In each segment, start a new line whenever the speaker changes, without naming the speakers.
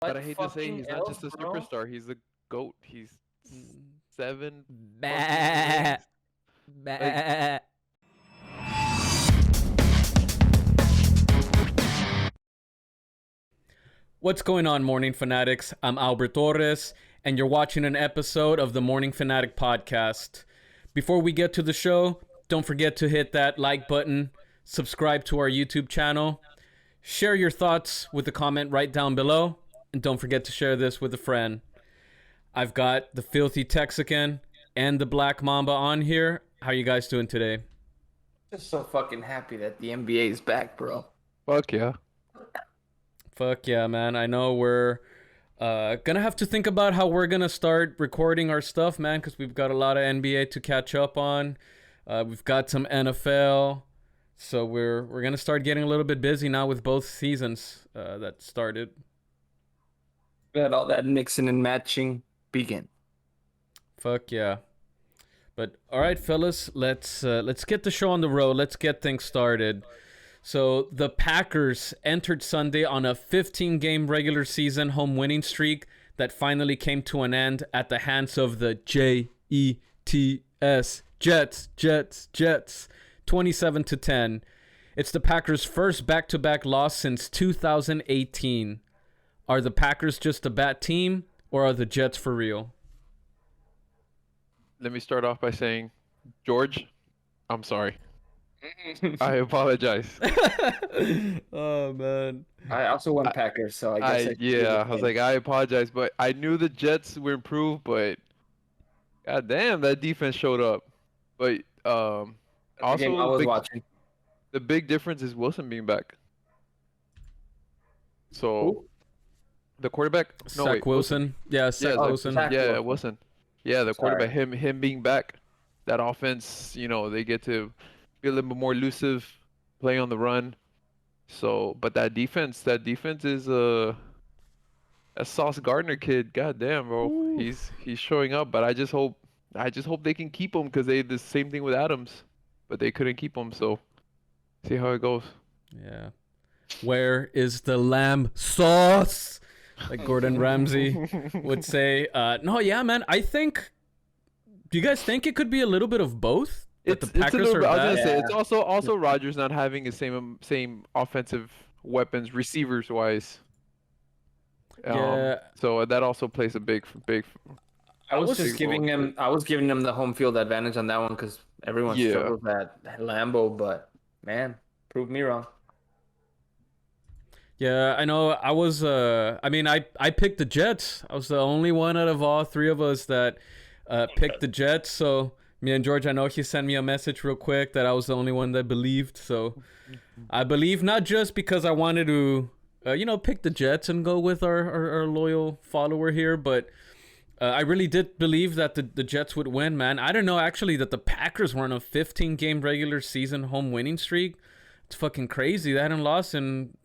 But
What
I hate to say,
fucking
he's not
else,
just a
bro?
superstar. He's the GOAT. He's
Mm.
seven fucking
Bah.
rings. Like,
Bah. What's going on, Morning Fanatics? I'm Albert Torres, and you're watching an episode of the Morning Fanatic podcast. Before we get to the show, don't forget to hit that like button, subscribe to our YouTube channel, share your thoughts with a comment right down below, and don't forget to share this with a friend. I've got the Filthy Texican and the Black Mamba on here. How you guys doing today?
Just so fucking happy that the NBA is back, bro.
fuck yeah.
Fuck yeah, man. I know we're gonna have to think about how we're gonna start recording our stuff, man, because we've got a lot of NBA to catch up on. We've got some NFL. So we're gonna start getting a little bit busy now with both seasons that started.
Let all that mixing and matching begin.
Fuck yeah. But all right, fellas, let's get the show on the road. Let's get things started. So the Packers entered Sunday on a 15-game regular season home winning streak that finally came to an end at the hands of the Jets, 27-10. It's the Packers' first back-to-back loss since 2018. Are the Packers just a bad team, or are the Jets for real?
Let me start off by saying, George, I'm sorry. I apologize.
Oh man.
I also won Packers, so I guess I should do the
I was
same.
like, I apologize, but I knew the Jets were improved, but god damn, that defense showed up. But
That's the game I
also
was watching.
the big difference is Wilson being back. So
Who?
the quarterback, no
Zach
wait,
Wilson. Yeah, Zach
Yeah,
Wilson.
Zach
yeah,
Wilson.
Wilson. Yeah, the
Sorry.
quarterback, him being back, that offense, they get to be a little bit more elusive, play on the run. So, but that defense is that Sauce Gardner kid. God damn, bro,
Ooh.
he's showing up. But I just hope they can keep him because they did the same thing with Adams, but they couldn't keep him. So, see how it goes.
Yeah. Where is the lamb sauce? Like Gordon Ramsay would say. No, yeah, man. Do you guys think it could be a little bit of both? That the
It's a
Packers
little.
are
I was gonna
bad?
say it's also Rodgers not having the same offensive weapons receivers wise.
Yeah.
So that also plays a big.
I was
was
just
big
giving
role.
him. I was giving him the home field advantage on that one because everyone
Yeah.
struggles at Lambeau. But man, prove me wrong.
Yeah, I know. I picked the Jets. I was the only one out of all three of us that picked the Jets. So me and George, I know he sent me a message real quick that I was the only one that believed. So I believe not just because I wanted to, pick the Jets and go with our loyal follower here, but I really did believe that the Jets would win, man. I don't know, actually, that the Packers were on a 15-game regular season home winning streak. It's fucking crazy. They hadn't lost in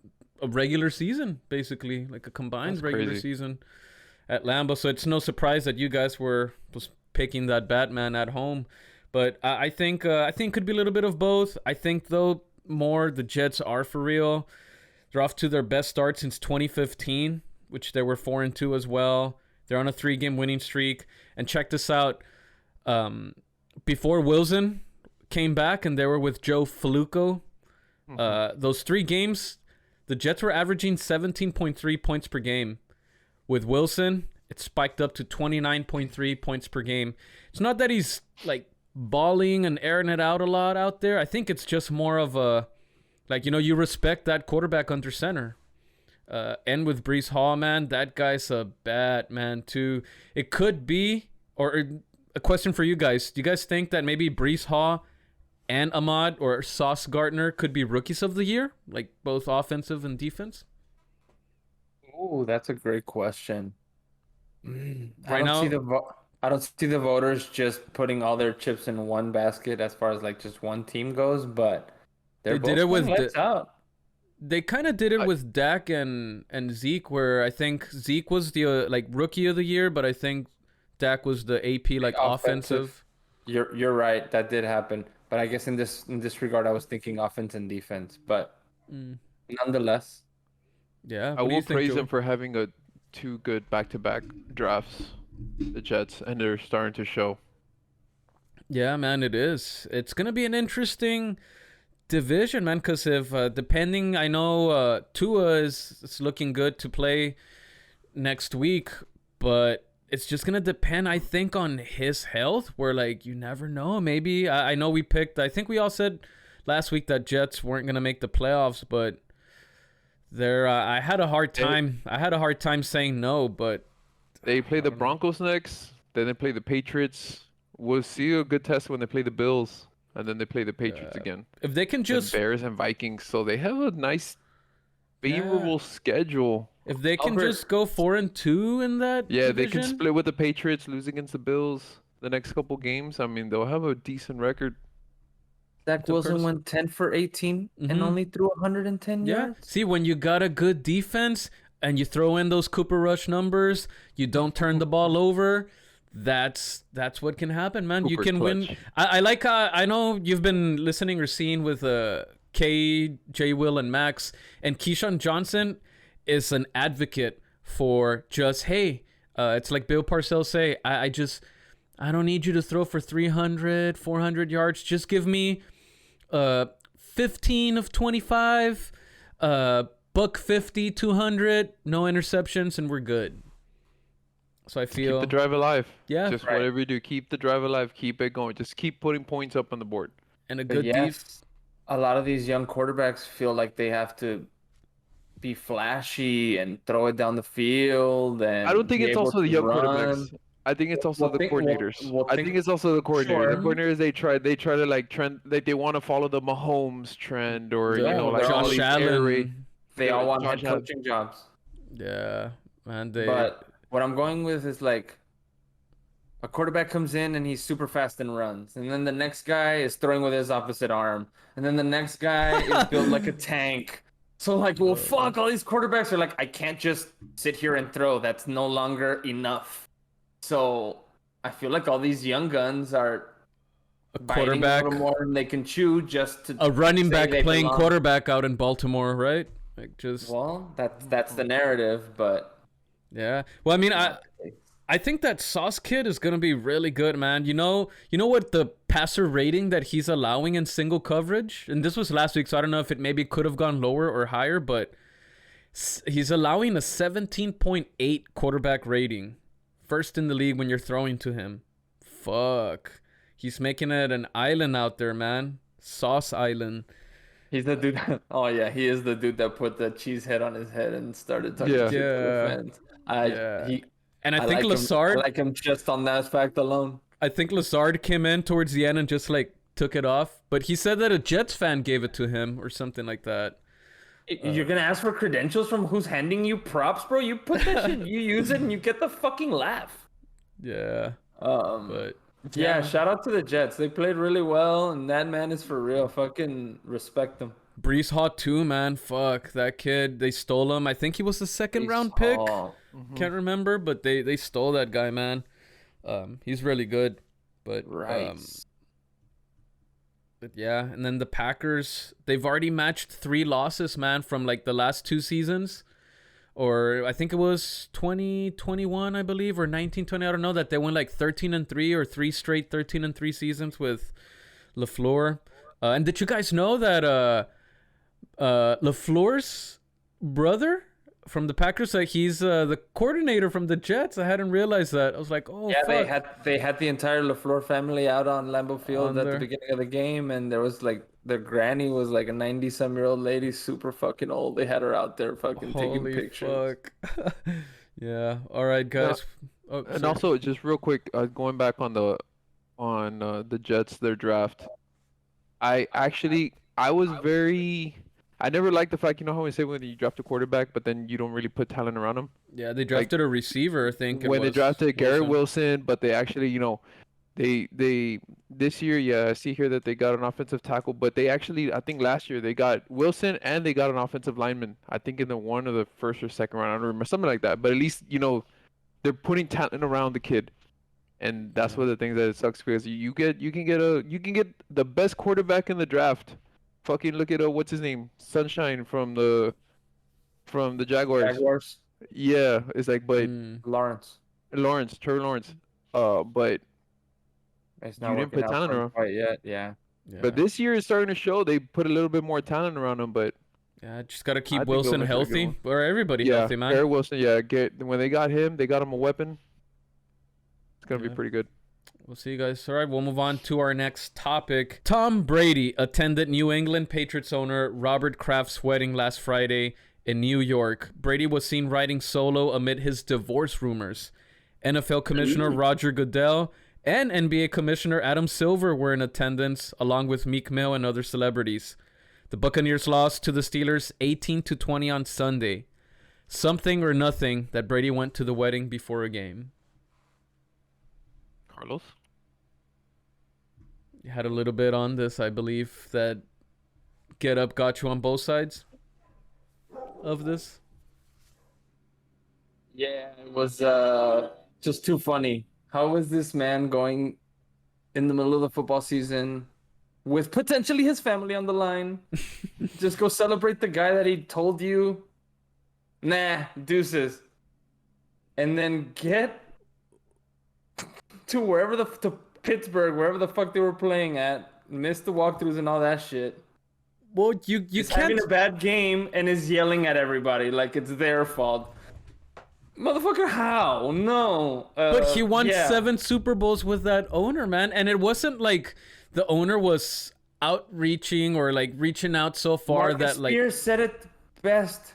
a regular season, basically, like a combined
That's
regular
crazy.
season at Lambeau. So it's no surprise that you guys were just picking that Batman at home. But I think could be a little bit of both. I think though more the Jets are for real. They're off to their best start since 2015, which they were 4-2 as well. They're on a 3-game winning streak. And check this out. Before Wilson came back and they were with Joe Flacco, those 3 games, the Jets were averaging 17.3 points per game. With Wilson, it spiked up to 29.3 points per game. It's not that he's like balling and airing it out a lot out there. I think it's just more of a, you respect that quarterback under center. And with Brees Hall, man, that guy's a bad man too. It could be, or a question for you guys. Do you guys think that maybe Brees Hall and Ahmad or Sauce Gardner could be rookies of the year, like both offensive and defense?
Oh, that's a great question.
Right now,
I don't see the voters just putting all their chips in one basket as far as like just one team goes, but they're
They did
both
it with
playing lights out.
they kind of did it
I-
with Dak and Zeke, where I think Zeke was the rookie of the year, but I think Dak was the AP offensive.
You're right, that did happen. But I guess in this regard, I was thinking offense and defense. But
Mm.
nonetheless,
Yeah,
I
what do you
will
think,
praise
Joey?
him for having a two good back-to-back drafts, the Jets, and they're starting to show.
Yeah, man, it is. It's gonna be an interesting division, man. Because if depending, I know Tua is looking good to play next week, but it's just gonna depend, I think, on his health. Where like you never know. Maybe I know we picked. I think we all said last week that Jets weren't gonna make the playoffs, but there I had a hard time. I had a hard time saying no, but
They play the Broncos next, then they play the Patriots. We'll see a good test when they play the Bills, and then they play the Patriots again.
if they can
Then
just
Bears and Vikings, so they have a nice, favorable schedule.
if they can
Albert-
just go 4-2 in that
Yeah, they
division,
can split with the Patriots, lose against the Bills the next couple games. I mean, they'll have a decent record.
Zach Wilson went 10 for 18 and
Mhm.
only threw 110
Yeah.
yards.
See, when you got a good defense and you throw in those Cooper Rush numbers, you don't turn the ball over. That's what can happen, man. You
Cooper
can win.
clutch.
I like. I know you've been listening or seeing with K, J, Will, and Max, and Keyshawn Johnson is an advocate for just hey. It's like Bill Parcells say. I don't need you to throw for 300, 400 yards. Just give me 15 of 25, buck 50, 200, no interceptions, and we're good. So I feel
Keep the drive alive.
yeah,
Just
Right.
whatever you do, keep the drive alive, keep it going. Just keep putting points up on the board.
and a
But
good
yes, a lot of these young quarterbacks feel like they have to be flashy and throw it down the field. And
I don't think
be
it's
able
also the
to
young
run.
quarterbacks. I think it's also the coordinators.
well,
I think it's also the coordinators. The
Sure.
coordinators they try to like trend, like they want to follow the Mahomes trend, or
Yeah,
you know, like all
Josh
these air raid.
Allen.
They all want
Josh
head
Allen.
coaching jobs.
Yeah, man. They
But what I'm going with is like a quarterback comes in and he's super fast and runs, and then the next guy is throwing with his opposite arm, and then the next guy is built like a tank. So like, well, fuck, all these quarterbacks are like, I can't just sit here and throw. That's no longer enough. So I feel like all these young guns are
a
biting a
quarterback,
little more than they can chew just to
a running
say
back
they
playing
belong.
quarterback out in Baltimore, right? Like just
Well, that's the narrative, but
yeah. Well, I mean, I think that Sauce Kid is gonna be really good, man. You know what the passer rating that he's allowing in single coverage, and this was last week, so I don't know if it maybe could have gone lower or higher, but he's allowing a 17.8 quarterback rating, first in the league when you're throwing to him. Fuck, he's making it an island out there, man. Sauce Island.
he's the dude. Oh yeah, he is the dude that put the cheese head on his head and started talking
Yeah.
to the fans.
Yeah. And I think
like
Lazard.
him, I like him just on that fact alone.
I think Lazard came in towards the end and just like took it off, but he said that a Jets fan gave it to him or something like that.
You're gonna ask for credentials from who's handing you props, bro? You put that shit, you use it, and you get the fucking laugh.
Yeah,
But
but
yeah, shout out to the Jets. They played really well, and that man is for real. Fucking respect them.
Brees Hall too, man. Fuck that kid. They stole him. I think he was the second round pick.
Oh,
Can't remember, but they stole that guy, man. He's really good, but
right.
But yeah, and then the Packers, they've already matched 3 losses, man, from like the last 2 seasons. Or I think it was 2021, I believe, or 1920. I don't know, that they went like 13-3 or 3 straight 13-3 seasons with LaFleur. And did you guys know that LaFleur's brother from the Packers, he's the coordinator from the Jets? I hadn't realized that. I was like, oh,
Yeah,
fuck.
they had the entire LaFleur family out on Lambeau Field
On
at
there.
the beginning of the game, and there was like their granny was like a 90-some-year-old lady, super fucking old. They had her out there fucking taking
Holy
pictures.
fuck. Yeah. All right, guys. Oh,
And
sorry.
also, just real quick, going back on the Jets, their draft. I never liked the fact, you know how we say when you draft a quarterback, but then you don't really put talent around him.
Yeah, they drafted a receiver, I think. it
When they
was
drafted Garrett
Wilson.
Wilson, but they actually, you know, they this year, yeah, I see here that they got an offensive tackle, but they actually, I think last year they got Wilson and they got an offensive lineman. I think in the one of the first or second round, I don't remember, something like that. But at least, you know, they're putting talent around the kid. And that's one of the things that sucks, because you can get the best quarterback in the draft. Fucking look at what's his name, Sunshine from the Jaguars.
Jaguars.
Yeah, it's like, but
Lawrence.
Trevor Lawrence. But
It's
you
not
didn't
working
put
out
talent
for him
around.
quite yet. Yeah.
But
Yeah.
this year is starting to show they put a little bit more talent around him. But
Yeah, just gotta
I
keep
think they'll
Wilson
eventually get
healthy
one.
or everybody
Yeah,
healthy, man.
Garrett Wilson. Yeah, when they got him, they got him a weapon. It's gonna be
Yeah.
pretty good.
We'll see you guys. All right, we'll move on to our next topic. Tom Brady attended New England Patriots owner Robert Kraft's wedding last Friday in New York. Brady was seen riding solo amid his divorce rumors. NFL Commissioner Roger Goodell and NBA Commissioner Adam Silver were in attendance, along with Meek Mill and other celebrities. The Buccaneers lost to the Steelers 18-20 on Sunday. Something or nothing that Brady went to the wedding before a game.
Carlos.
You had a little bit on this, I believe, that Get Up got you on both sides of this.
Yeah, it was just too funny. How is this man going in the middle of the football season with potentially his family on the line? Just go celebrate the guy that he told you, nah, deuces. And then get to to Pittsburgh, wherever the fuck they were playing at, miss the walkthroughs and all that shit.
Well, you
He's
can't.
having a bad game and is yelling at everybody like it's their fault. Motherfucker, how? No.
But he won
yeah.
7 Super Bowls with that owner, man. And it wasn't like the owner was outreaching or like reaching out so far
Marcus
that like.
Spears said it best.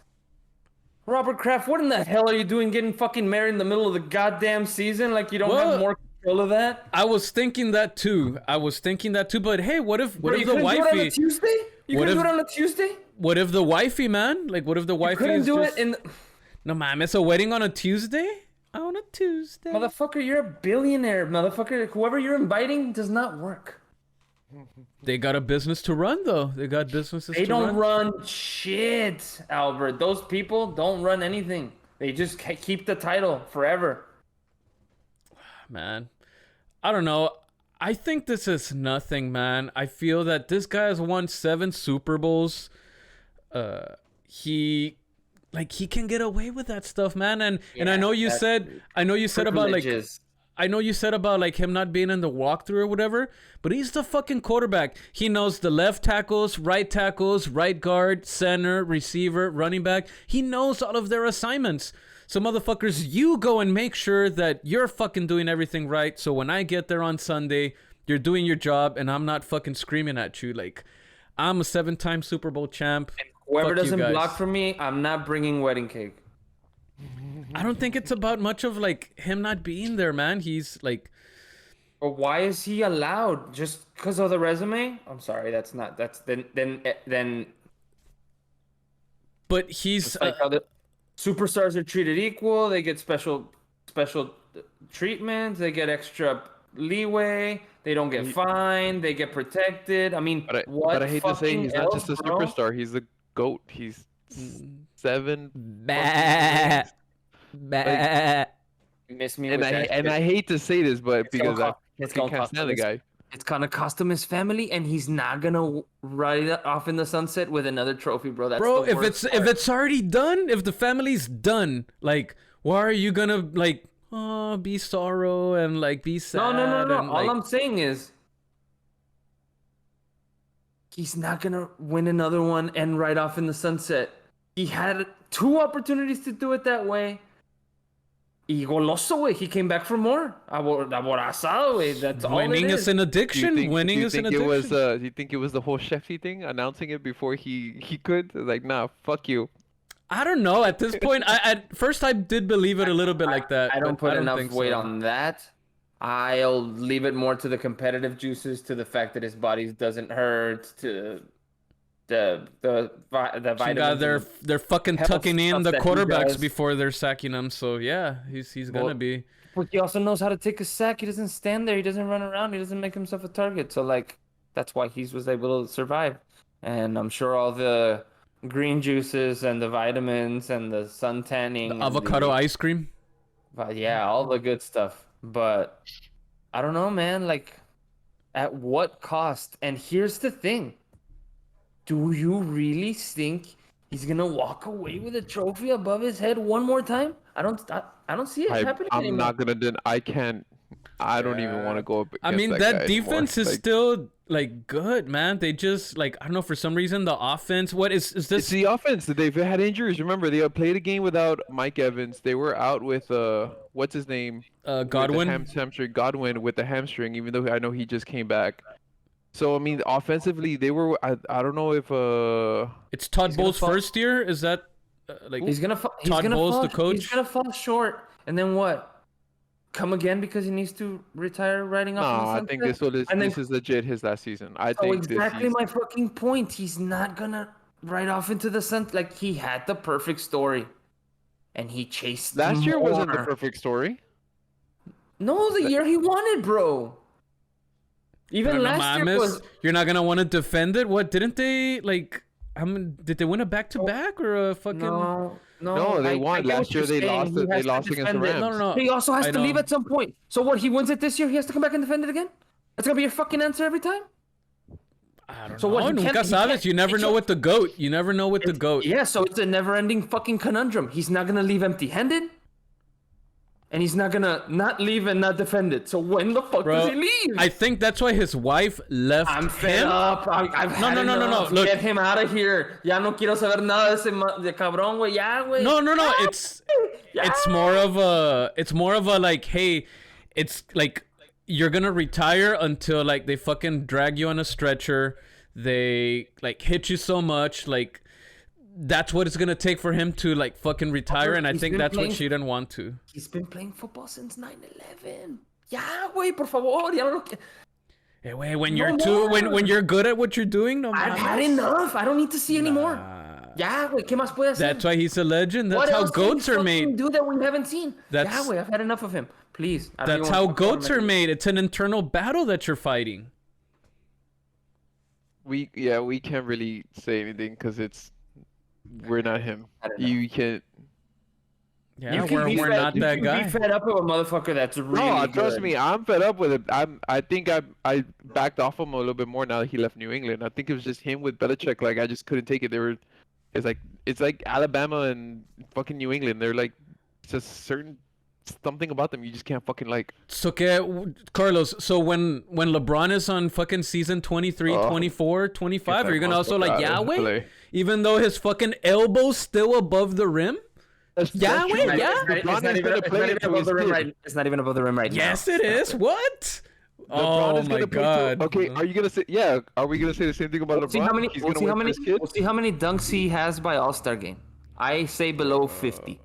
Robert Kraft, what in the hell are you doing getting fucking married in the middle of the goddamn season? Like you don't
Well,
have more control of that?
I was thinking that too. But hey, what if
Bro, you
the
couldn't do it on a
wifey?
Tuesday? You
What
couldn't do
if-
it on a Tuesday?
What if the wifey, man? Like, what if the
You
wifey
couldn't
is
do
just...
it in...
No, man, it's a wedding on a Tuesday? On a Tuesday?
Motherfucker, you're a billionaire, motherfucker. Whoever you're inviting does not work.
They got a business to run, though. They got businesses
They
to
don't
run.
run shit, Albert. Those people don't run anything. They just keep the title forever.
Man, I don't know. I think this is nothing, man. I feel that this guy has won 7 Super Bowls. He can get away with that stuff, man. And I know you said about like
Privileges.
I know you said about like him not being in the walkthrough or whatever, but he's the fucking quarterback. He knows the left tackles, right guard, center, receiver, running back. He knows all of their assignments. So motherfuckers, you go and make sure that you're fucking doing everything right. So when I get there on Sunday, you're doing your job and I'm not fucking screaming at you like I'm a 7-time Super Bowl champ.
Whoever
Fuck you
doesn't
guys.
block for me, I'm not bringing wedding cake.
I don't think it's about much of like him not being there, man. He's like,
Or why is he allowed? Just because of the resume? I'm sorry, that's then
but he's
like how the superstars are treated equal. They get special treatment. They get extra leeway. They don't get fined. They get protected. I mean,
But I hate to say he's not just a
bro?
superstar. He's the GOAT. He's 7.
bah, bah.
You miss me
And
with that shit.
I hate to say this, but
It's gonna
because I
cost- it's gonna
can't
cost
stand the
us.
guy.
It's gonna cost him his family, and he's not gonna ride it off in the sunset with another trophy, bro. That's
Bro,
the
if
worst
it's
part.
already done, if the family's done, like, why are you gonna like be sorrow and like be sad?
No.
And,
All
like,
I'm saying is he's not gonna win another one and ride off in the sunset. He had 2 opportunities to do it that way. Y goloso, güey. He came back for more. Aborazado, güey. That's all it
winning is an addiction. Winning is an addiction.
Do you think it was the whole Sheffy thing announcing it before he could? Like, nah, fuck you.
I don't know. At this point, at first I did believe it a little bit like that.
I don't
but
put enough
think
weight
so.
on that. I'll leave it more to the competitive juices, to the fact that his body doesn't hurt, to the
Some guy,
vitamins.
they're fucking
health
tucking in
stuff
the
that he
quarterbacks
does.
before they're sacking him. So yeah, he's gonna
Well,
be.
But he also knows how to take a sack. He doesn't stand there. He doesn't run around. He doesn't make himself a target. So like, that's why he was able to survive. And I'm sure all the green juices and the vitamins and the sun tanning, and
Avocado ice cream.
yeah, all the good stuff. But I don't know, man. Like, at what cost? And here's the thing: do you really think He's gonna walk away with a trophy above his head one more time. I don't see it happening
I'm
anymore.
not gonna I can't. I don't even want to go up
I
against
mean,
that
that
guy
defense
anymore.
is still like good, man. They just like I don't know for some reason the offense. What is
It's
this?
the offense that they've had injuries. Remember, they played a game without Mike Evans. They were out with what's his name? With the
Godwin.
hamstring. Godwin with the hamstring. Even though I know he just came back. So I mean, offensively, they were. I don't know if
It's Todd
He's gonna
Bowles'
fall-
first year. Is that like
He's gonna
Todd Bowles, the coach?
He's gonna fall short, and then what? Come again because he needs to retire riding
no.
off in the
I
sunset?
think this is legit his last season. I
So
think
exactly
this.
my fucking point. He's not gonna ride off into the sun. Like he had the perfect story, and he chased.
Last year wasn't the
more.
perfect story.
No, the year he won it, bro. Even
No
last year
mames.
was.
You're not gonna want to defend it. What didn't they like? I mean, did they win a back-to-back or a fucking?
No, they won.
I get
Last
what
year
you're
they
saying.
lost.
He
They
has to
lost against the
defend it.
Rams.
No.
He also has
I
to leave
know.
at some point. So what? He wins it this year. He has to come back and defend it again. That's gonna be your fucking answer every time.
I don't
So
know.
what, he
Nunca
can't- he
sabes.
can't-
You never
he
know
can't-
with the goat. You never know with the goat.
Yeah, so it's a never-ending fucking conundrum. He's not gonna leave empty-handed, and he's not gonna not leave and not defend it. So when the fuck does
Bro,
he leave?
I think that's why his wife left
I'm fed
him.
up. I've had
no.
enough.
Look.
Get him out of here. Ya no quiero saber nada de ese de cabrón, güey. Ya, güey.
No.
Ya,
It's
ya.
it's more of a like, hey, it's like you're gonna retire until like they fucking drag you on a stretcher. They like hit you so much, like that's what it's gonna take for him to like fucking retire. And I
He's
think
been
that's what
playing-
she didn't want to.
He's been playing football since 9/11. Ya, güey, por favor. Ya no.
Hey, wait, when
No
you're too
more.
when you're good at what you're doing, no
I've
mames.
had enough. I don't need to see anymore.
Nah.
Ya, güey. ¿Qué más puede hacer?
That's why he's a legend. That's
What
how
else can
goats
you
are
fucking
made.
do that we haven't seen?
That's-
Yeah, wait, I've had enough of him. Please. I don't
That's
even
how
wanna talk about
goats
him
are
anymore.
made. It's an internal battle that you're fighting.
We can't really say anything because we're not him.
I don't know.
You can't.
Yeah,
You can be
we're
fed-
not
you
that
can
guy.
Be fed up with a motherfucker that's really
No, trust
good.
me, I'm fed up with it. I think I backed off him a little bit more now that he left New England. I think it was just him with Belichick. Like I just couldn't take it. It's like Alabama and fucking New England. They're like just certain something about them you just can't fucking like.
So, Carlos, so when LeBron is on fucking season 23,
Oh.
24, 25, are you going to also like Yahweh?
Play.
Even though his fucking elbow's still above the rim? Yeah,
true.
wait,
Like,
yeah.
LeBron is gonna play it to
above
his
the rim
kid.
right. It's not even above the rim right
Yes,
now.
it is. What?
LeBron
Oh
is
my
gonna play
god.
to, okay, are you gonna say yeah? Are we gonna say the same thing about
We'll
LeBron?
see how many.
He's
We'll
gonna
see how
win for
many.
his kid?
We'll see how many dunks he has by All-Star game. I say below 50.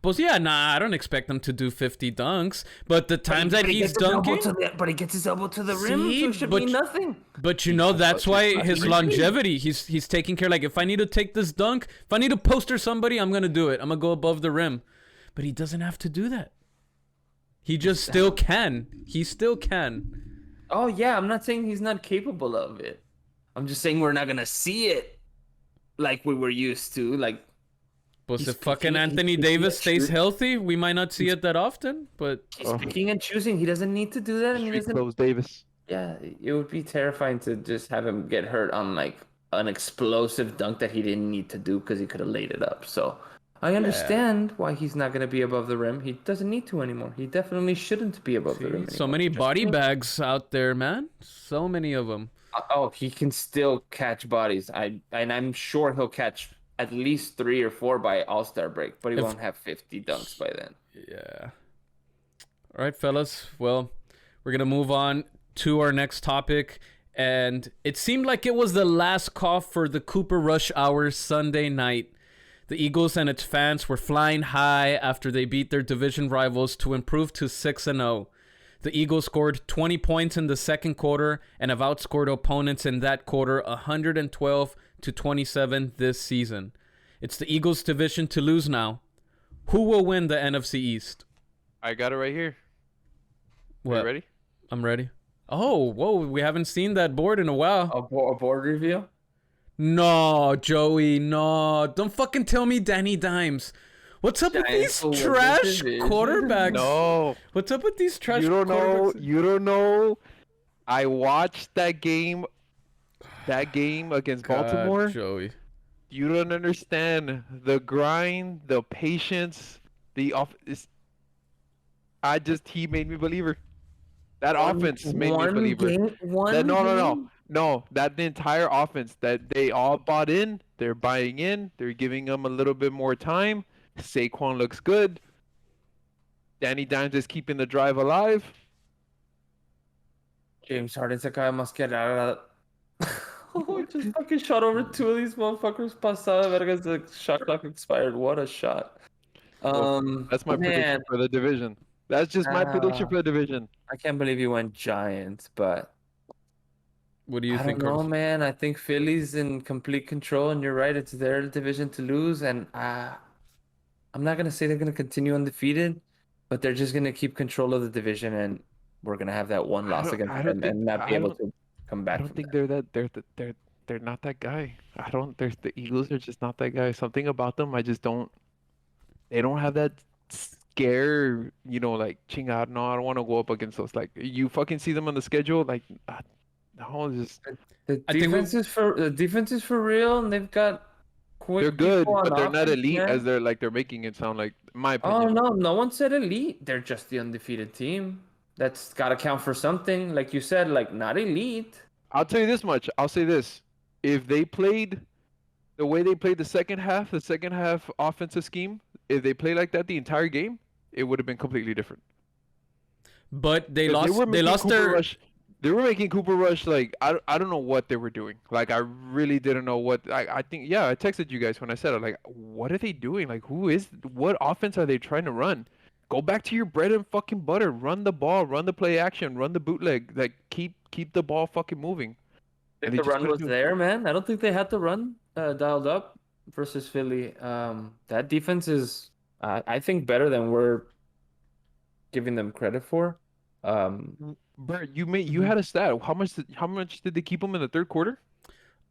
But yeah, nah, I don't expect him to do 50 dunks. But the times that
But he
he's
gets his elbow
dunking,
to the- but he gets his elbow to the rim,
See,
so it should
but-
mean nothing.
but you know that's why his longevity. He's taking care. Like if I need to take this dunk, if I need to poster somebody, I'm gonna do it. I'm gonna go above the rim. But he doesn't have to do that. He just still can. He still can.
Oh yeah, I'm not saying he's not capable of it. I'm just saying we're not gonna see it like we were used to. Like
But
He's
if fucking
picking-
Anthony
he's picking
Davis
and
stays
choosing.
healthy, we might not see it that often. But
he's picking and choosing. He doesn't need to do that, and he
Street
doesn't.
clothes Davis.
Yeah, it would be terrifying to just have him get hurt on like an explosive dunk that he didn't need to do because he could have laid it up. So I understand why he's not gonna be above the rim. He doesn't need to anymore. He definitely shouldn't be above the rim.
so
anymore.
many body bags out there, man. So many of them.
Oh, he can still catch bodies. I'm sure he'll catch at least 3 or 4 by All-Star break, but he won't have 50 dunks by then.
Yeah. All right, fellas. Well, we're going to move on to our next topic. And it seemed like it was the last cough for the Cooper Rush Hour Sunday night. The Eagles and its fans were flying high after they beat their division rivals to improve to 6-0. The Eagles scored 20 points in the second quarter and have outscored opponents in that quarter 112-27 this season. It's the Eagles' division to lose now. Who will win the NFC East?
I got it right here. Are
What?
you ready?
I'm ready. Oh, whoa, we haven't seen that board in a while.
A board review?
No, Joey, no. Don't fucking tell me Danny Dimes. What's up with these
Giants will win the
trash
division.
quarterbacks?
No,
What's up with these trash
you don't know.
quarterbacks?
You don't know. I watched that game. That game against
God,
Baltimore.
Joey.
You don't understand the grind, the patience, the off. He made me believer. That offense made me a
One
believer.
game,
That
one
no.
game.
No, that the entire offense that they all bought in, they're buying in, they're giving them a little bit more time. Saquon looks good. Danny Dimes is keeping the drive alive.
James Harden se acaba de mascarar. Oh, just fucking shot over two of these motherfuckers. Pasada vergas, the shot clock expired. What a shot.
That's my prediction
Man,
for the division. That's just my prediction for the division.
I can't believe you went Giants, but
What do you
I
think,
don't know,
Carlos?
man. I think Philly's in complete control, and you're right. It's their division to lose, and I'm not gonna say they're gonna continue undefeated, but they're just gonna keep control of the division, and we're gonna have that one loss against
I don't
them
think
and not be
I
able
don't
to come
I
back
don't
from
think
that.
they're not that guy. I don't. There's the Eagles are just not that guy. Something about them, I just don't. They don't have that scare. You know, like chingad. No, I don't want to go up against those. Like you fucking see them on the schedule. Like no, it's just
The
I think we
defense is for real, and they've got
they're
quick
good,
people on
but they're not
offense,
elite as
man.
they're making it sound like. In my
Oh
opinion,
no, no one said elite. They're just the undefeated team. That's got to count for something. Like you said, like not elite.
I'll tell you this much. I'll say this: if they played the way they played the second half offensive scheme, if they played like that the entire game, it would have been completely different.
but they
'Cause
lost. They lost
Cooper
their.
Rush. They were making Cooper Rush like I don't know what they were doing. Like I really didn't know what I think. Yeah, I texted you guys when I said it. Like, what are they doing? Like, what offense are they trying to run? Go back to your bread and fucking butter. Run the ball. Run the play action. Run the bootleg. Like keep the ball fucking moving.
I
And
think
they
the
just
run
couldn't
was
do it.
there, man. I don't think they had the run dialed up versus Philly. That defense is, I think, better than we're giving them credit for.
Bert, you had a stat. How much did they keep them in the third quarter?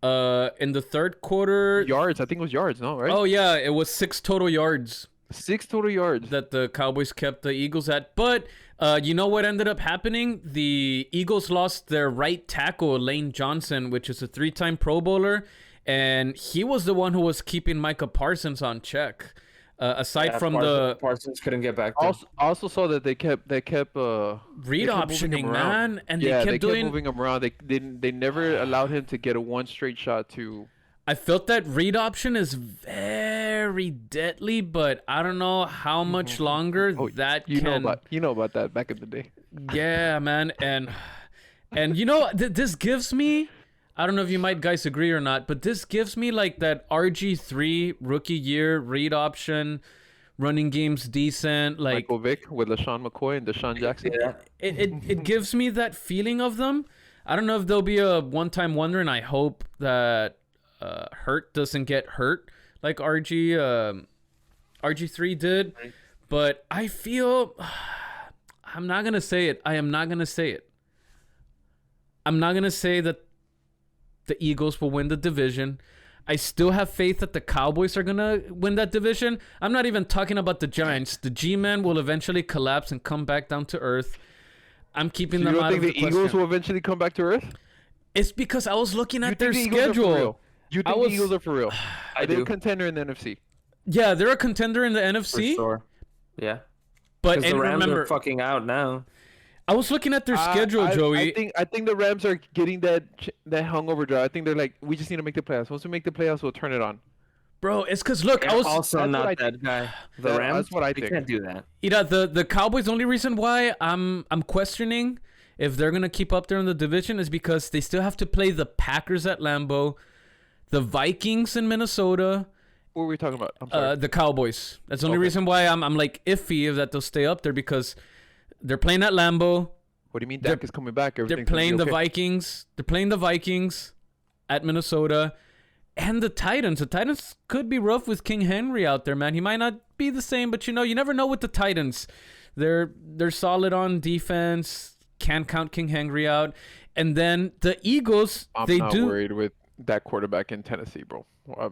In the third quarter.
Yards. I think it was yards. No, right?
Oh yeah, it was 6 total yards
6 total yards.
that the Cowboys kept the Eagles at. But you know what ended up happening? The Eagles lost their right tackle, Lane Johnson, which is a 3-time Pro Bowler, and he was the one who was keeping Micah Parsons on check. Aside from the
Parsons couldn't get back there.
Also saw that they kept
read
kept moving
optioning,
him around.
man, and
Yeah,
they kept doing.
moving him around. They never allowed him to get a one straight shot to.
I felt that read option is very deadly, but I don't know how much longer that
You
can.
know about that back in the day.
Yeah, man, and you know this gives me. I don't know if you might guys agree or not, but this gives me like that RG3 rookie year read option, running game's decent. Like
Michael Vick with LaShawn McCoy and Deshaun Jackson.
Yeah.
it gives me that feeling of them. I don't know if they'll be a one-time wonder, and I hope that Hurt doesn't get hurt like RG3 did. But I feel I'm not gonna say it. I am not gonna say it. I'm not gonna say that the Eagles will win the division. I still have faith that the Cowboys are gonna win that division. I'm not even talking about the Giants. The G-Men will eventually collapse and come back down to earth. I'm keeping
So you
them
don't
out
think
of
the
the
Eagles
question.
will eventually come back to earth?
It's because I was looking
You
at their
think the Eagles are for
schedule.
real? You
I
think
was-
the Eagles are for real?
I
Are they a
do.
contender in the NFC?
Yeah, they're a contender in the
For
NFC,
sure. Yeah.
but
Because the
and
Rams
remember,
are fucking out now.
I was looking at their schedule, Joey.
I think the Rams are getting that hungover drive. I think they're like, we just need to make the playoffs. Once we make the playoffs, we'll turn it on.
Bro, it's because look, I was
also
that's
not
what I
that guy. The
That-
Rams,
that's what I
they
think.
can't do that.
the Cowboys. The only reason why I'm questioning if they're gonna keep up there in the division is because they still have to play the Packers at Lambeau, the Vikings in Minnesota,
What were we talking about? I'm sorry.
the Cowboys. That's the only
Okay.
reason why I'm like iffy if that they'll stay up there because they're playing at Lambeau.
What do you mean
they're-
Dak is coming back?
They're
Everything's gonna be
playing the
okay.
Vikings. They're playing the Vikings at Minnesota. And the Titans. The Titans could be rough with King Henry out there, man. He might not be the same, but you never know with the Titans. They're solid on defense. Can't count King Henry out. And then the Eagles,
I'm
they
not
do.
worried with that quarterback in Tennessee, bro.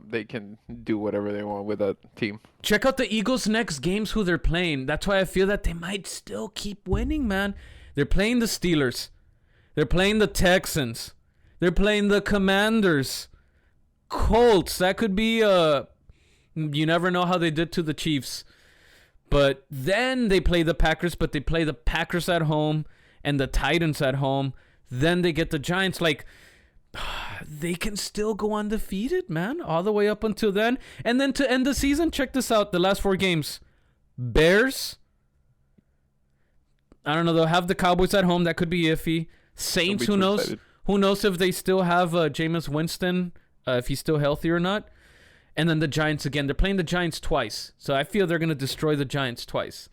They can do whatever they want with that team.
Check out the Eagles' next games, who they're playing. That's why I feel that they might still keep winning, man. They're playing the Steelers. They're playing the Texans. They're playing the Commanders. Colts. That could be you never know how they did to the Chiefs. But then they play the Packers, but they play the Packers at home and the Titans at home. Then they get the Giants. Like, they can still go undefeated, man, all the way up until then. And then to end the season, check this out. The last 4 games. Bears. I don't know. They'll have the Cowboys at home. That could be iffy. Saints, who knows?
Excited.
Who knows if they still have Jameis Winston, if he's still healthy or not. And then the Giants again. They're playing the Giants twice. So I feel they're going to destroy the Giants twice.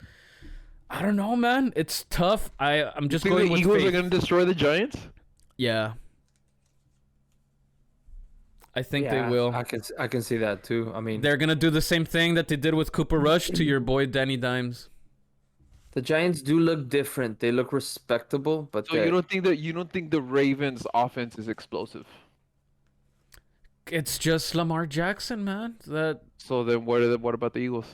I don't know, man. It's tough. I'm just going with
Eagles
faith.
are going to destroy the Giants?
Yeah. I think they will.
I can see that too. I mean,
They're going to do the same thing that they did with Cooper Rush to your boy Danny Dimes.
the Giants do look different. They look respectable, but
So you don't think the Ravens offense is explosive?
It's just Lamar Jackson, man.
So then what about the Eagles?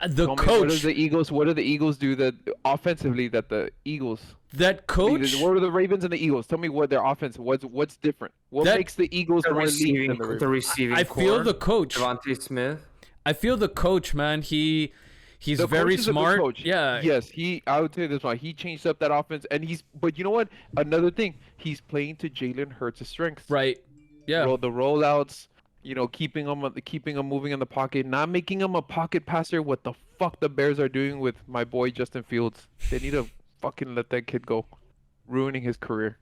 The
Tell me,
coach.
What do the Eagles do that offensively that the Eagles?
That coach.
What are the Ravens and the Eagles? Tell me what their offense. What's different? What makes the Eagles more elite than the Ravens?
the receiving
I feel
core,
the coach.
Devontae Smith.
I feel the coach, man. He's
The
very
coach is a good
smart.
coach.
Yeah.
Yes, I would say this one. He changed up that offense, and But you know what? Another thing, he's playing to Jalen Hurts' strengths.
Right. Yeah.
The rollouts. Keeping him moving in the pocket, not making him a pocket passer. What the fuck the Bears are doing with my boy Justin Fields? They need to fucking let that kid go, ruining his career.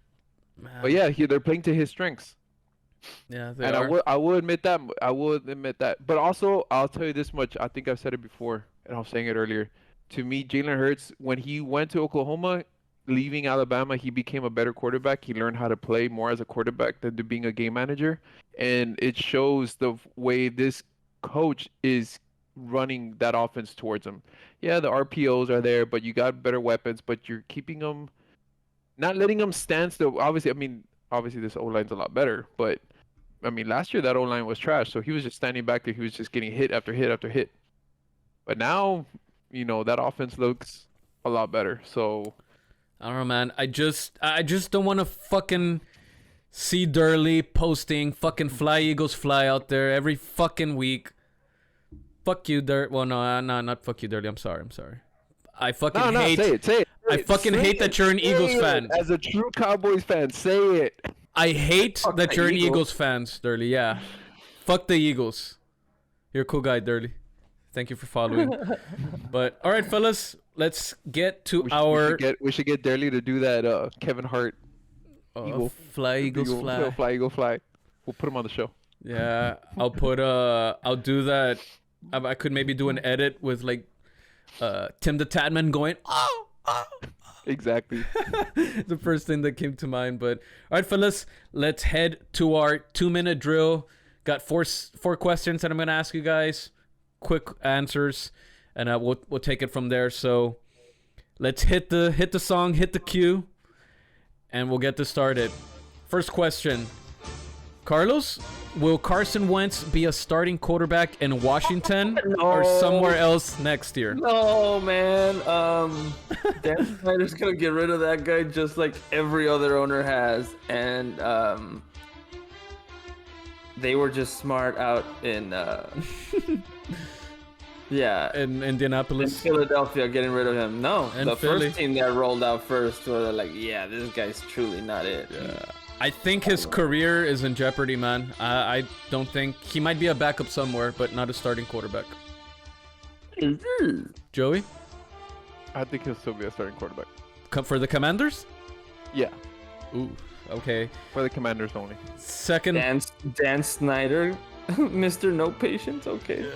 Man.
But yeah, they're playing to his strengths.
Yeah. They
And
are.
I will admit that. But also, I'll tell you this much. I think I've said it before, and I was saying it earlier. To me, Jalen Hurts, when he went to Oklahoma, leaving Alabama, he became a better quarterback. He learned how to play more as a quarterback than to being a game manager. And it shows the way this coach is running that offense towards him. Yeah, the RPOs are there, but you got better weapons, but you're keeping them, not letting them stand still. Obviously this O-line's a lot better, but last year that O-line was trash, so he was just standing back there. He was just getting hit after hit after hit. But now, that offense looks a lot better. So
I don't know, man. I just don't want to fucking see Durley posting fucking Fly Eagles Fly out there every fucking week. Fuck you, Dirt. Well, no, not fuck you, Durley. I'm sorry. I fucking hate.
Say it.
I fucking hate that you're an Eagles fan.
As a true Cowboys fan, say it.
I hate
Fuck
that
the
you're an
Eagles.
Eagles fans, Durley. Yeah. Fuck the Eagles. You're a cool guy, Durley. Thank you for following. But all right, fellas, let's get to
We should get Darley to do that. Kevin Hart. Eagle.
Fly Eagles Fly.
Fly Eagle Fly. We'll put him on the show.
Yeah, I'll do that. I could maybe do an edit with like Tim the Tatman going, oh.
Exactly.
The first thing that came to mind. But all right, fellas, let's head to our 2-minute drill. Got four questions that I'm gonna ask you guys. Quick answers, and we'll take it from there. So let's hit the song, hit the cue, and we'll get this started. First question, Carlos, will Carson Wentz be a starting quarterback in Washington or somewhere else next year?
No, man. Dan Snyder's gonna get rid of that guy just like every other owner has, and they were just smart out in
In Indianapolis,
in Philadelphia, getting rid of him. No,
And
the
Philly.
first team that rolled out first were like, yeah, this guy's truly not it.
Yeah. I think his career is in jeopardy, man. I don't think he might be a backup somewhere, but not a starting quarterback. Joey,
I think he'll still be a starting quarterback.
For the Commanders?
Yeah,
Ooh, okay.
for the Commanders only.
Second
Dan Snyder, Mr. No Patience. Okay.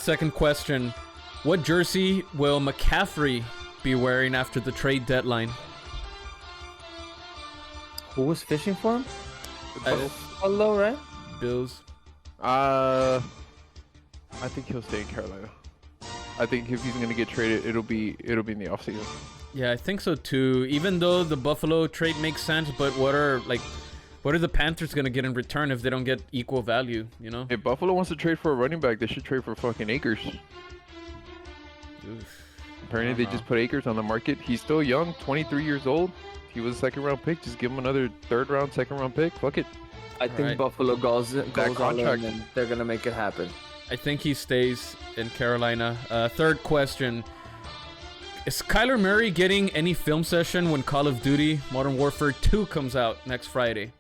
second question. What jersey will McCaffrey be wearing after the trade deadline?
Who was fishing for him?
Bills.
Hello, right?
Bills.
I think he'll stay in Carolina. I think if he's gonna get traded, it'll be in the offseason.
Yeah, I think so too. Even though the Buffalo trade makes sense, but what are the Panthers gonna get in return if they don't get equal value? You know?
If Buffalo wants to trade for a running back, they should trade for fucking Akers.
Oof.
Apparently, they just put Akers on the market. He's still young, 23 years old. He was a second-round pick. Just give him another third-round, second-round pick. Fuck it.
I think
right.
Buffalo goes all in,
contract.
and they're gonna make it happen.
I think he stays in Carolina. Third question. Is Kyler Murray getting any film session when Call of Duty Modern Warfare 2 comes out next Friday?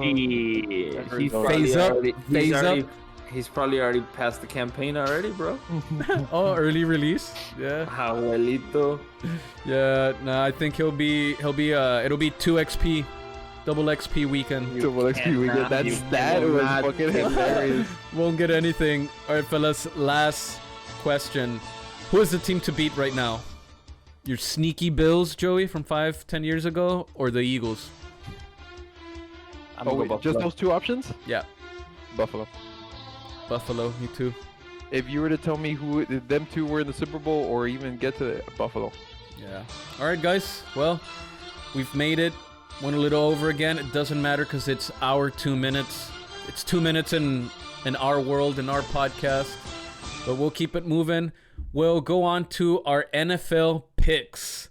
He's
Phase up. Phase up.
He's probably already passed the campaign already, bro.
Oh, early release. Yeah.
Abuelito.
Yeah. No, I think it'll be it'll be 2 XP, double XP weekend.
Double XP weekend. That was fucking hilarious.
Won't get anything. All right, fellas. Last question. Who is the team to beat right now? Your sneaky Bills, Joey, from 5-10 years ago, or the Eagles?
I'm
Oh,
gonna
wait,
go
just
Buffalo.
those two options?
Yeah.
Buffalo.
Buffalo, me too.
If you were to tell me who them two were in the Super Bowl or even get to Buffalo.
Yeah. All right, guys. Well, we've made it. Went a little over again. It doesn't matter because it's our 2 minutes. It's 2 minutes in our world, in our podcast. But we'll keep it moving. We'll go on to our NFL picks.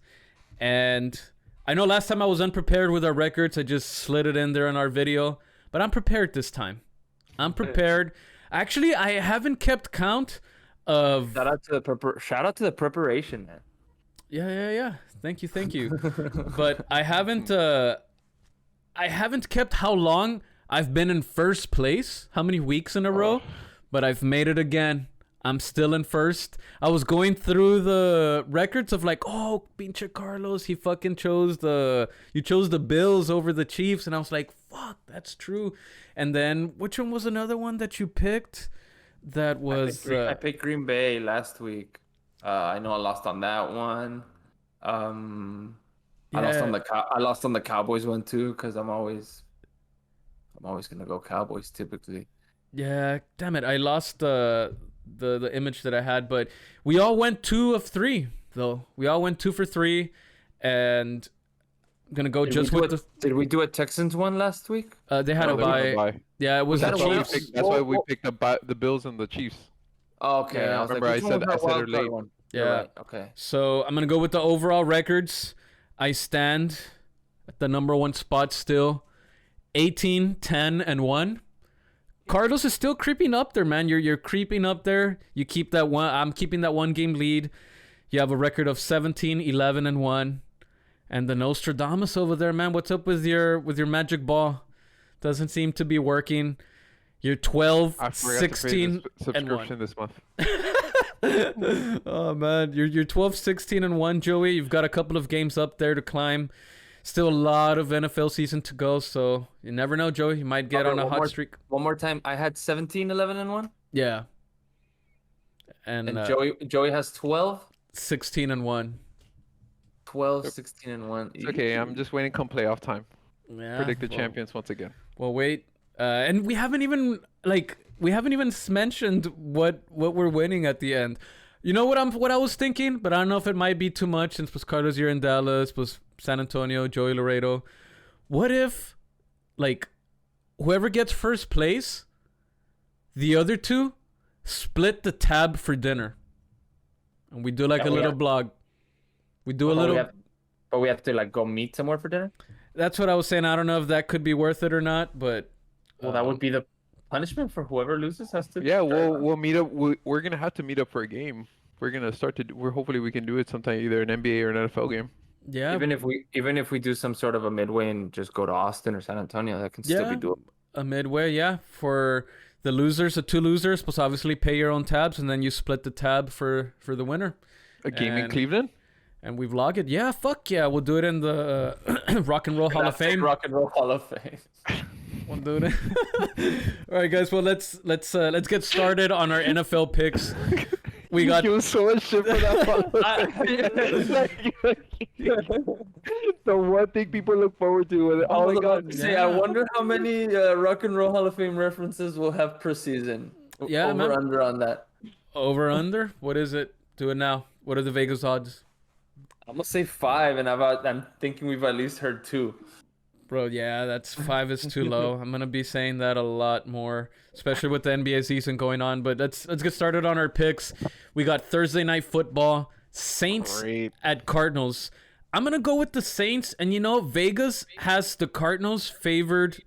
And I know last time I was unprepared with our records. I just slid it in there in our video. But I'm prepared this time. I'm prepared. Actually, I haven't kept count of...
Shout out to the preparation, man.
Yeah. Thank you. But I haven't kept how long I've been in first place, how many weeks in a row, but I've made it again. I'm still in first. I was going through the records of like, oh, pinche Carlos, he fucking chose the Bills over the Chiefs, and I was like, fuck, that's true. And then which one was another one that you picked? That was
I picked Green Bay last week. I know I lost on that one. I lost on the Cowboys one too because I'm always gonna go Cowboys typically.
Yeah, damn it, I lost the image that I had, but we all went 2 of 3 though. We all went 2 for 3, and I'm gonna go
Did we do a Texans one last week?
They had a bye. Yeah, it was the
That's why
Chiefs.
that's why we picked up the Bills and the Chiefs.
Oh, okay.
Yeah,
I was
remember
like,
I
which one
said-
was
I
our
said it
wild card
late.
one?
Yeah.
You're right. Okay.
So I'm gonna go with the overall records. I stand at the number 1 spot still, 18, 10, and 1. Carlos is still creeping up there, man. You're creeping up there. You keep that one. I'm keeping that 1 game lead. You have a record of 17, 11, and 1. And the Nostradamus over there, man. What's up with your magic ball? Doesn't seem to be working. You're 12,
I forgot
16,
to pay the subscription this month.
Oh man, you're 12, 16, and 1, Joey. You've got a couple of games up there to climb. Still a lot of NFL season to go, so you never know, Joey. You might get on a hot streak.
One more time. I had 17, 11, and 1.
Yeah. And
Joey has 12,
16 and 1.
12, 16, and 1.
It's okay, I'm just waiting come playoff time.
Yeah.
Predict the champions once again.
Well, wait. And we haven't even mentioned what we're winning at the end. You know what I was thinking, but I don't know if it might be too much since pues Carlos you're in Dallas, pues San Antonio, Joey Laredo. What if like whoever gets first place, the other two split the tab for dinner. And we do like a little blog. We do a little
But we have to like go meet somewhere for dinner?
That's what I was saying. I don't know if that could be worth it or not, but
Well, that would be the punishment for whoever loses has to.
Yeah, we'll meet up. We're gonna have to meet up for a game. We're gonna start to. Hopefully we can do it sometime, either an NBA or an NFL game.
yeah.
Even if we do some sort of a midway and just go to Austin or San Antonio, that can still be doable.
A midway, yeah. For the losers, the 2 losers, plus obviously pay your own tabs, and then you split the tab for the winner.
A game in
And-
Cleveland.
And we vlog it. Yeah, fuck yeah. We'll do it in the Rock and Roll Hall of Fame.
Rock and Roll Hall of Fame.
We'll do it. All right, guys. Well, let's get started on our NFL picks. We got
You so much shit for that. The one thing people look forward to. With it.
Oh
Oh my god.
Say, I wonder how many Rock and Roll Hall of Fame references we'll have per season.
Yeah,
over
man.
under on that.
over under. What is it? Do it now. What are the Vegas odds?
I'm gonna say 5, and I'm thinking we've at least heard 2.
Bro, yeah, that's 5 is too low. I'm gonna be saying that a lot more, especially with the NBA season going on. But let's get started on our picks. We got Thursday night football, Saints
Great.
at Cardinals. I'm going to go with the Saints. And, Vegas has the Cardinals favored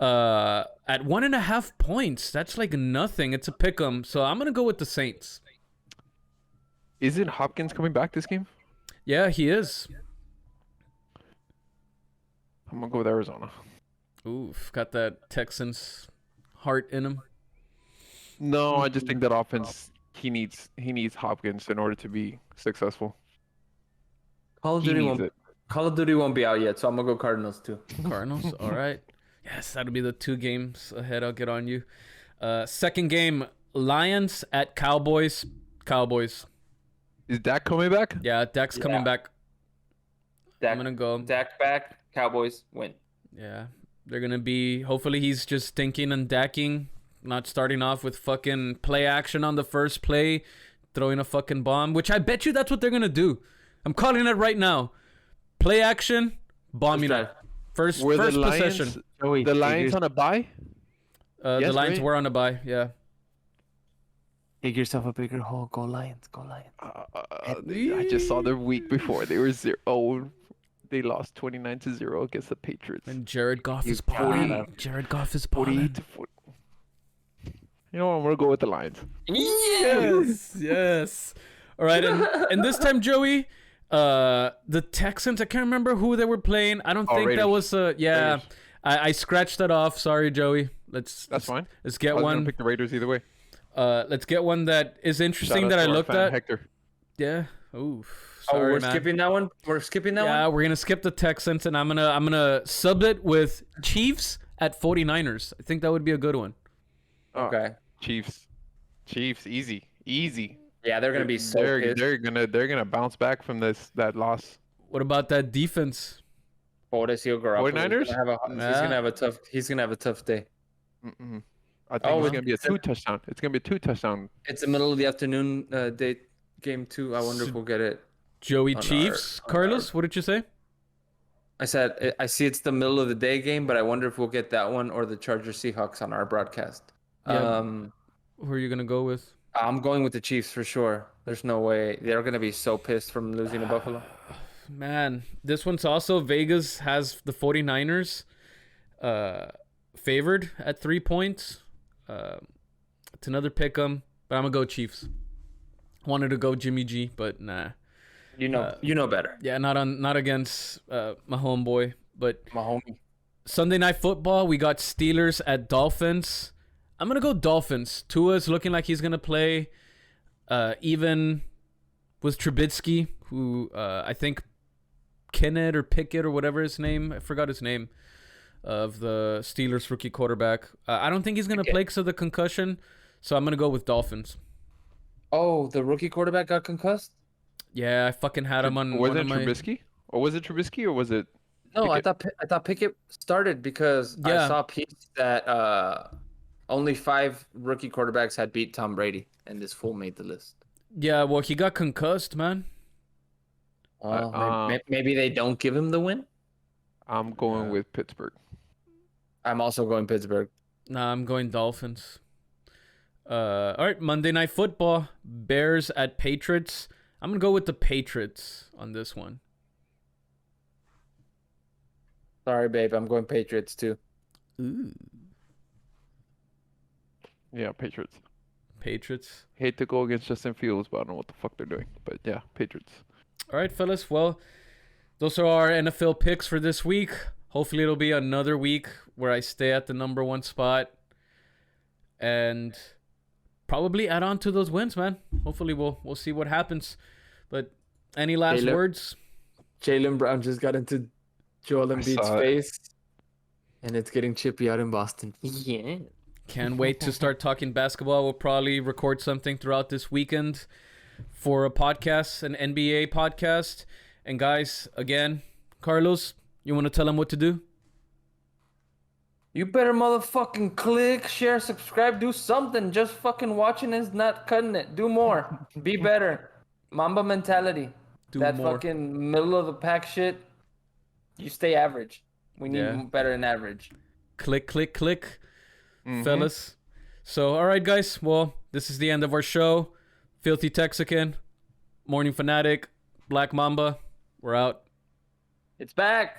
at 1.5 points. That's like nothing. It's a pick 'em. So I'm going to go with the Saints.
Isn't Hopkins coming back this game?
Yeah, he is.
I'm going to go with Arizona.
Oof, got that Texans heart in him.
No, I just think that offense, he needs Hopkins in order to be successful.
Call of
He
Duty
needs
won't.
it.
Call of Duty won't be out yet, so I'm gonna go Cardinals too.
Cardinals, all right. Yes, that'll be the 2 games ahead. I'll get on you. Second game, Lions at Cowboys. Cowboys.
Is Dak coming back?
Yeah, Dak's coming back.
Dak,
I'm going to go.
Dak back. Cowboys win.
Yeah, they're going to be... Hopefully he's just thinking and dacking, not starting off with fucking play action on the first play, throwing a fucking bomb, which I bet you that's what they're going to do. I'm calling it right now. Play action, bomb, First
Were the
possession.
Lions, the Lions on a bye?
The
Yes,
Lions
right?
were on a bye, yeah.
Dig yourself a bigger hole. Go Lions. Go Lions.
I just saw the week before. They were 0. Oh, they lost 29-0 against the Patriots.
And Jared Goff is
got
balling.
it.
Jared Goff is
48 to 40. You know what? I'm gonna go with the Lions.
Yes, yes. All right, and this time, Joey, the Texans. I can't remember who they were playing. I don't think
Raiders.
that was yeah.
Raiders.
I scratched that off. Sorry, Joey.
That's fine.
Let's
I
get
was gonna
one.
pick the Raiders either way.
Let's get one that is interesting
Shout out
that I
to our
looked
fan,
at.
Hector.
Yeah. Oof.
Oh,
Sorry,
we're
man.
skipping that one. We're skipping that
Yeah,
one.
we're gonna skip the Texans, and I'm gonna sub it with Chiefs at 49ers. I think that would be a good one.
Oh,
Okay.
Chiefs, easy.
Yeah, they're gonna be so pissed.
they're gonna bounce back from that loss.
What about that defense?
Mauricio Garoppolo.
49ers?
He's gonna have a tough day.
Mm-mm. I think
Oh,
it's gonna be a
it's-
2 touchdown. It's gonna be a 2 touchdown.
It's the middle of the afternoon date game too. I wonder if we'll get it.
Joey
On
Chiefs.
our-
Carlos, what did you say?
I said I see it's the middle of the day game, but I wonder if we'll get that one or the Chargers Seahawks on our broadcast.
Yeah. Who are you gonna go with?
I'm going with the Chiefs for sure. There's no way they're gonna be so pissed from losing to Buffalo.
Man, this one's also Vegas has the 49ers favored at 3 points. It's another pick 'em, but I'm gonna go Chiefs. Wanted to go Jimmy G, but nah.
You know better.
Yeah, not against my homeboy. But
My homie.
Sunday Night Football, we got Steelers at Dolphins. I'm gonna go Dolphins. Tua's looking like he's gonna play. Even with Trubisky, who I think Kenneth or Pickett or whatever his name, I forgot his name, of the Steelers rookie quarterback. I don't think he's gonna play because of the concussion, so I'm gonna go with Dolphins.
Oh, the rookie quarterback got concussed?
Yeah, I fucking had him on
Was
one
it
of my.
Trubisky? Or was it Trubisky or was it?
No,
Pickett.
I thought Pickett started because
Yeah.
I saw a piece that only 5 rookie quarterbacks had beat Tom Brady, and this fool made the list.
Yeah, well, he got concussed, man.
Maybe they don't give him the win.
I'm going with Pittsburgh.
I'm also going Pittsburgh.
Nah, I'm going Dolphins. All right, Monday Night Football, Bears at Patriots. I'm gonna go with the Patriots on this one.
Sorry, babe. I'm going Patriots too.
Ooh,
Yeah, Patriots.
Patriots.
Hate to go against Justin Fields, but I don't know what the fuck they're doing. But yeah, Patriots.
All right, fellas. Well, those are our NFL picks for this week. Hopefully, it'll be another week where I stay at the number 1 spot and probably add on to those wins, man. Hopefully, we'll see what happens. But any last
Caleb?
words?
Jaylen Brown just got into Joel Embiid's
saw it.
face, and it's getting chippy out in Boston. Yeah.
Can't wait to start talking basketball. We'll probably record something throughout this weekend for a podcast, an NBA podcast. And guys, again, Carlos, you want to tell them what to do?
You better motherfucking click, share, subscribe, do something. Just fucking watching is not cutting it. Do more. Be better. Mamba mentality.
Do
that
more.
fucking middle of the pack shit, you stay average. We need better than average.
Click, click, click,
Mhm.
fellas. So, all right, guys. Well, this is the end of our show. Filthy Texican, Morning Fanatic, Black Mamba. We're out.
It's back.